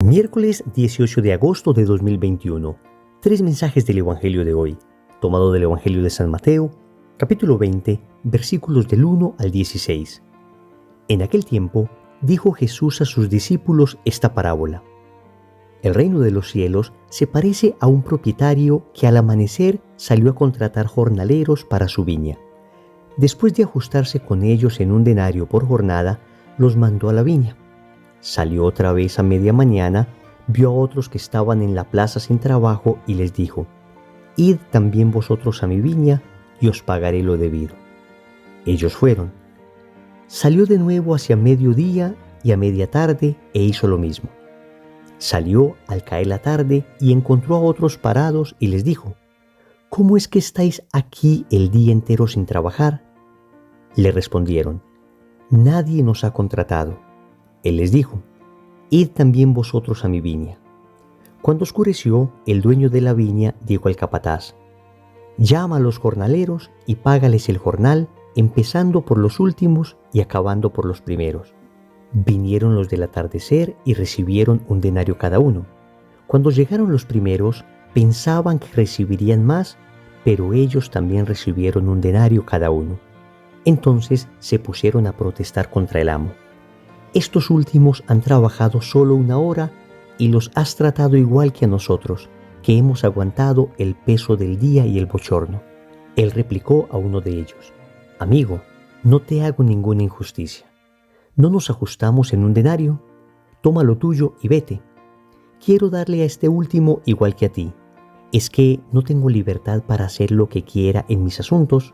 Miércoles 18 de agosto de 2021. 3 mensajes del Evangelio de hoy, tomado del Evangelio de San Mateo, capítulo 20, versículos del 1 al 16. En aquel tiempo, dijo Jesús a sus discípulos esta parábola. El reino de los cielos se parece a un propietario que al amanecer salió a contratar jornaleros para su viña. Después de ajustarse con ellos en un denario por jornada, los mandó a la viña. Salió otra vez a media mañana, vio a otros que estaban en la plaza sin trabajo y les dijo: «Id también vosotros a mi viña y os pagaré lo debido». Ellos fueron. Salió de nuevo hacia mediodía y a media tarde e hizo lo mismo. Salió al caer la tarde y encontró a otros parados y les dijo: «¿Cómo es que estáis aquí el día entero sin trabajar?». Le respondieron: «Nadie nos ha contratado». Él les dijo: «Id también vosotros a mi viña». Cuando oscureció, el dueño de la viña dijo al capataz: «Llama a los jornaleros y págales el jornal, empezando por los últimos y acabando por los primeros». Vinieron los del atardecer y recibieron un denario cada uno. Cuando llegaron los primeros, pensaban que recibirían más, pero ellos también recibieron un denario cada uno. Entonces se pusieron a protestar contra el amo: «Estos últimos han trabajado solo 1 hora y los has tratado igual que a nosotros, que hemos aguantado el peso del día y el bochorno». Él replicó a uno de ellos: «Amigo, no te hago ninguna injusticia. ¿No nos ajustamos en un denario? Toma lo tuyo y vete. Quiero darle a este último igual que a ti. ¿Es que no tengo libertad para hacer lo que quiera en mis asuntos?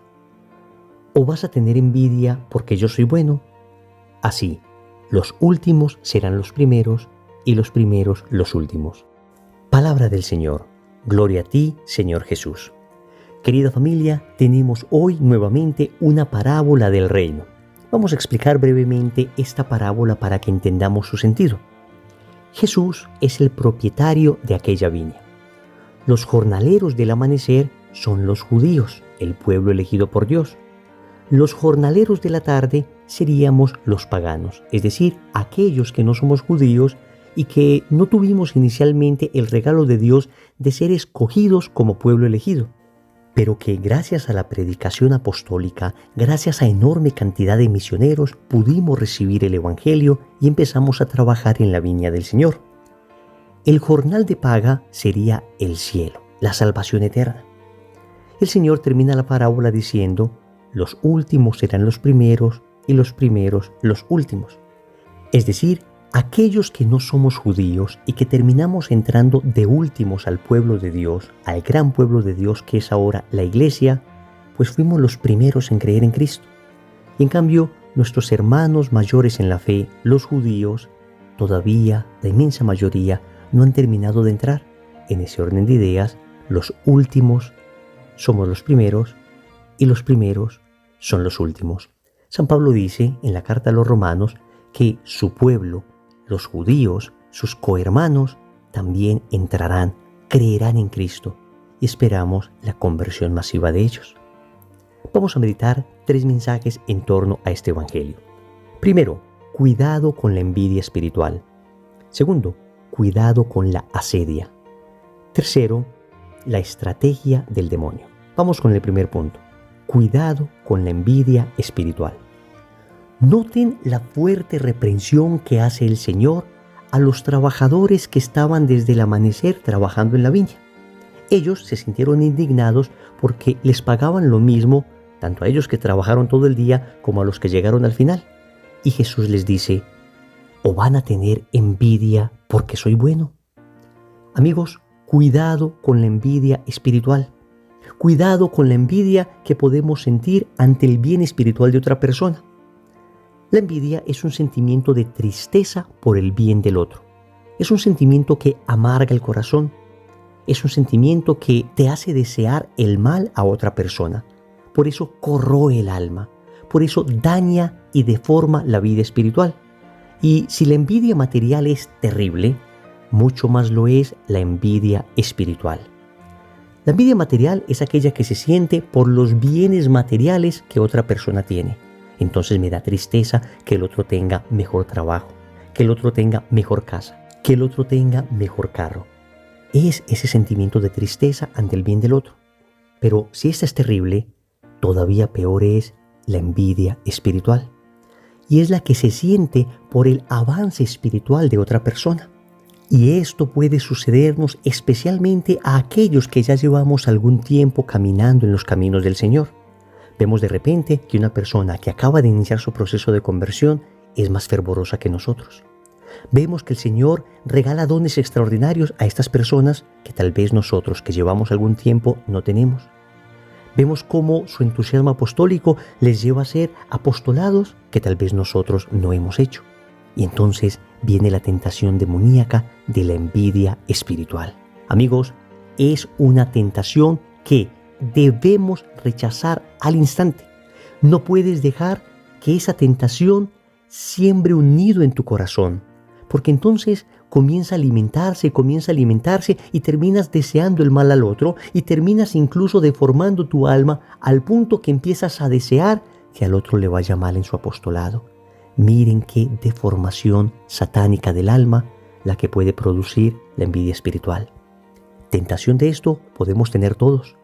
¿O vas a tener envidia porque yo soy bueno? Así, los últimos serán los primeros y los primeros los últimos». Palabra del Señor. Gloria a ti, Señor Jesús. Querida familia, tenemos hoy nuevamente una parábola del reino. Vamos a explicar brevemente esta parábola para que entendamos su sentido. Jesús es el propietario de aquella viña. Los jornaleros del amanecer son los judíos, el pueblo elegido por Dios. Los jornaleros de la tarde seríamos los paganos, es decir, aquellos que no somos judíos y que no tuvimos inicialmente el regalo de Dios de ser escogidos como pueblo elegido, pero que gracias a la predicación apostólica, gracias a enorme cantidad de misioneros, pudimos recibir el Evangelio y empezamos a trabajar en la viña del Señor. El jornal de paga sería el cielo, la salvación eterna. El Señor termina la parábola diciendo: «Los últimos serán los primeros y los primeros los últimos». Es decir, aquellos que no somos judíos y que terminamos entrando de últimos al pueblo de Dios, al gran pueblo de Dios que es ahora la Iglesia, pues fuimos los primeros en creer en Cristo. Y en cambio, nuestros hermanos mayores en la fe, los judíos, todavía, la inmensa mayoría, no han terminado de entrar. En ese orden de ideas, los últimos somos los primeros y los primeros son los últimos. San Pablo dice en la carta a los Romanos que su pueblo, los judíos, sus cohermanos, también entrarán, creerán en Cristo y esperamos la conversión masiva de ellos. Vamos a meditar 3 mensajes en torno a este Evangelio. Primero, cuidado con la envidia espiritual. Segundo, cuidado con la asedia. Tercero, la estrategia del demonio. Vamos con el primer punto. Cuidado con la envidia espiritual. Noten la fuerte reprensión que hace el Señor a los trabajadores que estaban desde el amanecer trabajando en la viña. Ellos se sintieron indignados porque les pagaban lo mismo, tanto a ellos que trabajaron todo el día como a los que llegaron al final. Y Jesús les dice: ¿o van a tener envidia porque soy bueno? Amigos, cuidado con la envidia espiritual. Cuidado con la envidia que podemos sentir ante el bien espiritual de otra persona. La envidia es un sentimiento de tristeza por el bien del otro. Es un sentimiento que amarga el corazón. Es un sentimiento que te hace desear el mal a otra persona. Por eso corroe el alma. Por eso daña y deforma la vida espiritual. Y si la envidia material es terrible, mucho más lo es la envidia espiritual. La envidia material es aquella que se siente por los bienes materiales que otra persona tiene. Entonces me da tristeza que el otro tenga mejor trabajo, que el otro tenga mejor casa. que el otro tenga mejor carro. Es ese sentimiento de tristeza ante el bien del otro. Pero si esta es terrible, todavía peor es la envidia espiritual. Y es la que se siente por el avance espiritual de otra persona. Y esto puede sucedernos especialmente a aquellos que ya llevamos algún tiempo caminando en los caminos del Señor. Vemos de repente que una persona que acaba de iniciar su proceso de conversión es más fervorosa que nosotros. Vemos que el Señor regala dones extraordinarios a estas personas que tal vez nosotros que llevamos algún tiempo no tenemos. Vemos cómo su entusiasmo apostólico les lleva a ser apostolados que tal vez nosotros no hemos hecho. Y entonces viene la tentación demoníaca de la envidia espiritual. Amigos, es una tentación que debemos rechazar al instante. No puedes dejar que esa tentación siembre un nido en tu corazón, porque entonces comienza a alimentarse y terminas deseando el mal al otro y terminas incluso deformando tu alma al punto que empiezas a desear que al otro le vaya mal en su apostolado. Miren qué deformación satánica del alma la que puede producir la envidia espiritual. Tentación de esto podemos tener todos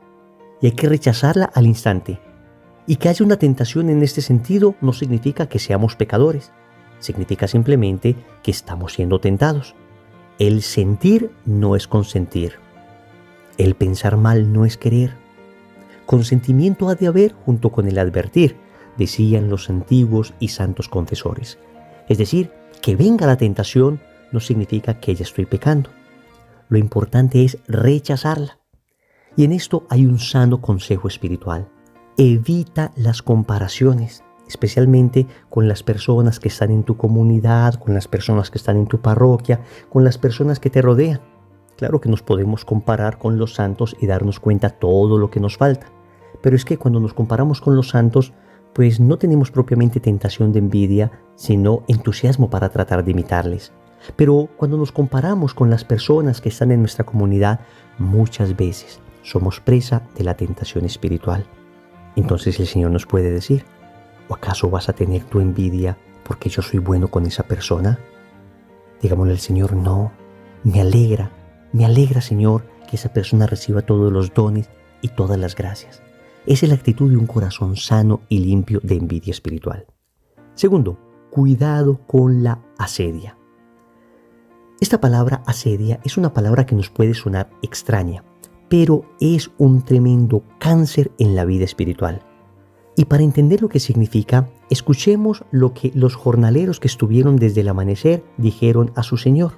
y hay que rechazarla al instante. Y que haya una tentación en este sentido no significa que seamos pecadores. Significa simplemente que estamos siendo tentados. El sentir no es consentir. El pensar mal no es querer. Consentimiento ha de haber junto con el advertir, decían los antiguos y santos confesores. Es decir, que venga la tentación no significa que ya estoy pecando. Lo importante es rechazarla. Y en esto hay un sano consejo espiritual. Evita las comparaciones, especialmente con las personas que están en tu comunidad, con las personas que están en tu parroquia, con las personas que te rodean. Claro que nos podemos comparar con los santos y darnos cuenta todo lo que nos falta. Pero es que cuando nos comparamos con los santos, pues no tenemos propiamente tentación de envidia, sino entusiasmo para tratar de imitarles. Pero cuando nos comparamos con las personas que están en nuestra comunidad, muchas veces somos presa de la tentación espiritual. Entonces el Señor nos puede decir, ¿o acaso vas a tener tu envidia porque yo soy bueno con esa persona? Digámosle al Señor, no, me alegra Señor que esa persona reciba todos los dones y todas las gracias. Esa es la actitud de un corazón sano y limpio de envidia espiritual. Segundo, cuidado con la asedia. Esta palabra asedia es una palabra que nos puede sonar extraña, pero es un tremendo cáncer en la vida espiritual. Y para entender lo que significa, escuchemos lo que los jornaleros que estuvieron desde el amanecer dijeron a su Señor.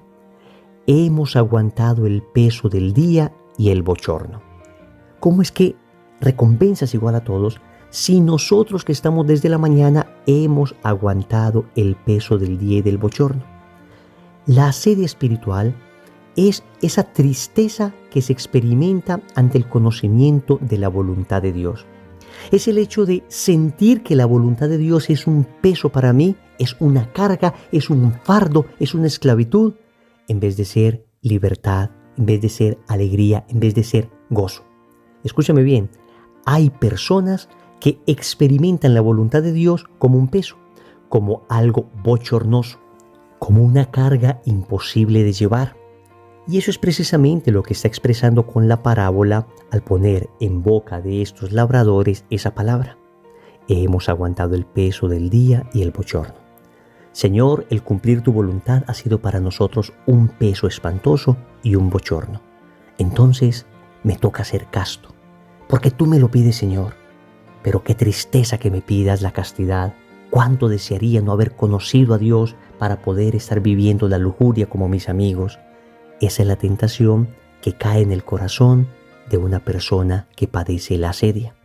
Hemos aguantado el peso del día y el bochorno. ¿Cómo es que recompensas igual a todos si nosotros que estamos desde la mañana hemos aguantado el peso del día y del bochorno? La asedia espiritual es esa tristeza que se experimenta ante el conocimiento de la voluntad de Dios. Es el hecho de sentir que la voluntad de Dios es un peso para mí, es una carga, es un fardo, es una esclavitud, en vez de ser libertad, en vez de ser alegría, en vez de ser gozo. Escúchame bien, hay personas que experimentan la voluntad de Dios como un peso, como algo bochornoso, como una carga imposible de llevar. Y eso es precisamente lo que está expresando con la parábola al poner en boca de estos labradores esa palabra. Hemos aguantado el peso del día y el bochorno. Señor, el cumplir tu voluntad ha sido para nosotros un peso espantoso y un bochorno. Entonces me toca ser casto, porque tú me lo pides, Señor. Pero qué tristeza que me pidas la castidad. Cuánto desearía no haber conocido a Dios para poder estar viviendo la lujuria como mis amigos. Esa es la tentación que cae en el corazón de una persona que padece la asedia.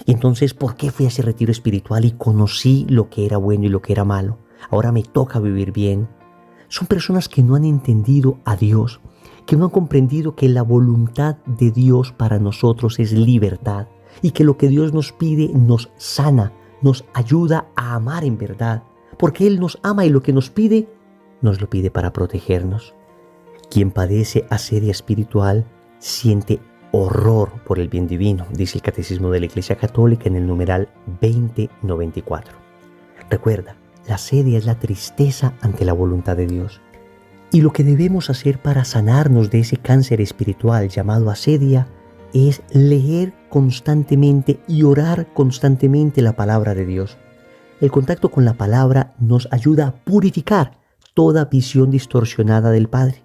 Y entonces, ¿por qué fui a ese retiro espiritual y conocí lo que era bueno y lo que era malo? Ahora me toca vivir bien. Son personas que no han entendido a Dios, que no han comprendido que la voluntad de Dios para nosotros es libertad y que lo que Dios nos pide nos sana, nos ayuda a amar en verdad, porque Él nos ama y lo que nos lo pide para protegernos. Quien padece asedia espiritual siente horror por el bien divino, dice el Catecismo de la Iglesia Católica en el numeral 2094. Recuerda, la asedia es la tristeza ante la voluntad de Dios. Y lo que debemos hacer para sanarnos de ese cáncer espiritual llamado asedia es leer constantemente y orar constantemente la palabra de Dios. El contacto con la palabra nos ayuda a purificar toda visión distorsionada del Padre.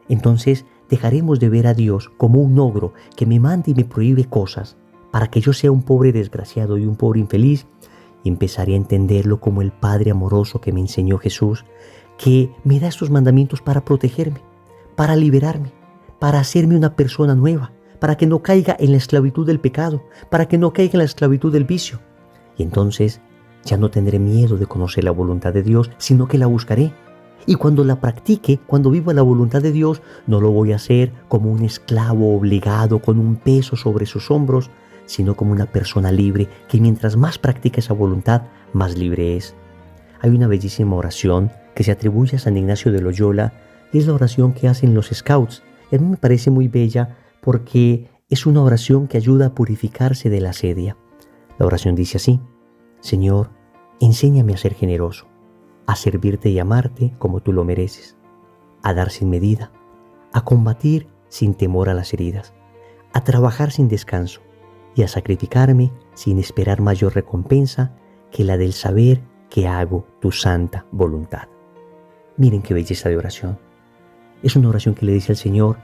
Entonces dejaremos de ver a Dios como un ogro que me manda y me prohíbe cosas para que yo sea un pobre desgraciado y un pobre infeliz, y empezaré a entenderlo como el Padre amoroso que me enseñó Jesús, que me da estos mandamientos para protegerme, para liberarme, para hacerme una persona nueva, para que no caiga en la esclavitud del pecado, para que no caiga en la esclavitud del vicio. Y entonces ya no tendré miedo de conocer la voluntad de Dios, sino que la buscaré. Y cuando la practique, cuando viva la voluntad de Dios, no lo voy a hacer como un esclavo obligado con un peso sobre sus hombros, sino como una persona libre que mientras más practica esa voluntad, más libre es. Hay una bellísima oración que se atribuye a San Ignacio de Loyola, y es la oración que hacen los Scouts. Y a mí me parece muy bella porque es una oración que ayuda a purificarse de la asedia. La oración dice así: Señor, enséñame a ser generoso, a servirte y amarte como tú lo mereces, a dar sin medida, a combatir sin temor a las heridas, a trabajar sin descanso y a sacrificarme sin esperar mayor recompensa que la del saber que hago tu santa voluntad. Miren qué belleza de oración. Es una oración que le dice al Señor: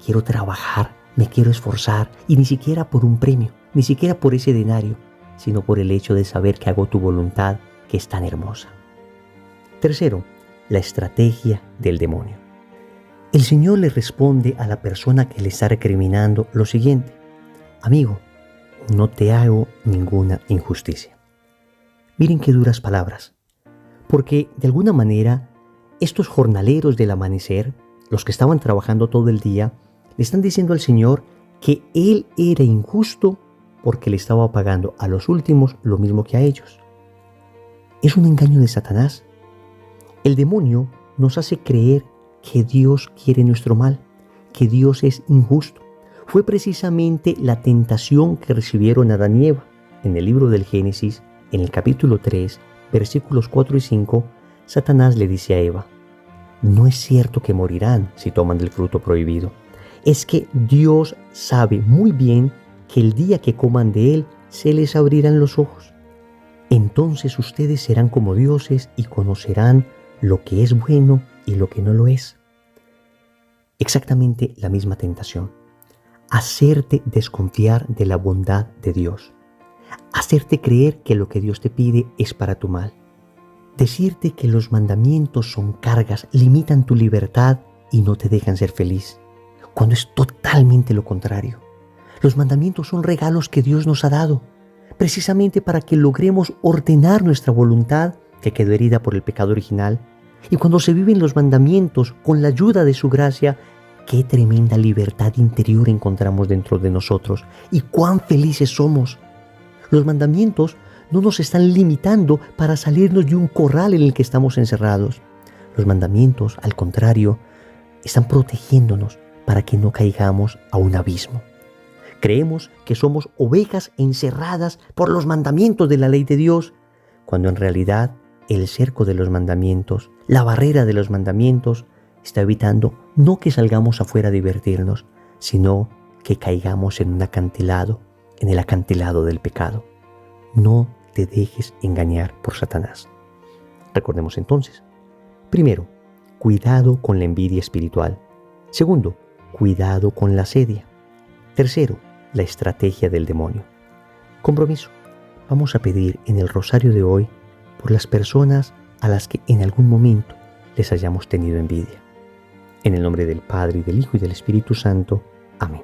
quiero trabajar, me quiero esforzar, y ni siquiera por un premio, ni siquiera por ese denario, sino por el hecho de saber que hago tu voluntad, que es tan hermosa. Tercero, la estrategia del demonio. El Señor le responde a la persona que le está recriminando lo siguiente: amigo, no te hago ninguna injusticia. Miren qué duras palabras, porque de alguna manera estos jornaleros del amanecer, los que estaban trabajando todo el día, le están diciendo al Señor que Él era injusto porque le estaba pagando a los últimos lo mismo que a ellos. Es un engaño de Satanás. El demonio nos hace creer que Dios quiere nuestro mal, que Dios es injusto. Fue precisamente la tentación que recibieron Adán y Eva. En el libro del Génesis, en el capítulo 3, versículos 4 y 5, Satanás le dice a Eva: no es cierto que morirán si toman del fruto prohibido. Es que Dios sabe muy bien que el día que coman de él se les abrirán los ojos. Entonces ustedes serán como dioses y conocerán lo que es bueno y lo que no lo es. Exactamente la misma tentación. Hacerte desconfiar de la bondad de Dios. Hacerte creer que lo que Dios te pide es para tu mal. Decirte que los mandamientos son cargas, limitan tu libertad y no te dejan ser feliz, cuando es totalmente lo contrario. Los mandamientos son regalos que Dios nos ha dado, precisamente para que logremos ordenar nuestra voluntad, que quedó herida por el pecado original. Y cuando se viven los mandamientos con la ayuda de su gracia, qué tremenda libertad interior encontramos dentro de nosotros y cuán felices somos. Los mandamientos no nos están limitando para salirnos de un corral en el que estamos encerrados. Los mandamientos, al contrario, están protegiéndonos para que no caigamos a un abismo. Creemos que somos ovejas encerradas por los mandamientos de la ley de Dios, cuando en realidad el cerco de los mandamientos, la barrera de los mandamientos, está evitando no que salgamos afuera a divertirnos, sino que caigamos en un acantilado, en el acantilado del pecado. No te dejes engañar por Satanás. Recordemos entonces: primero, cuidado con la envidia espiritual. Segundo, cuidado con la asedia. Tercero, la estrategia del demonio. Compromiso. Vamos a pedir en el rosario de hoy por las personas a las que en algún momento les hayamos tenido envidia. En el nombre del Padre, y del Hijo, y del Espíritu Santo. Amén.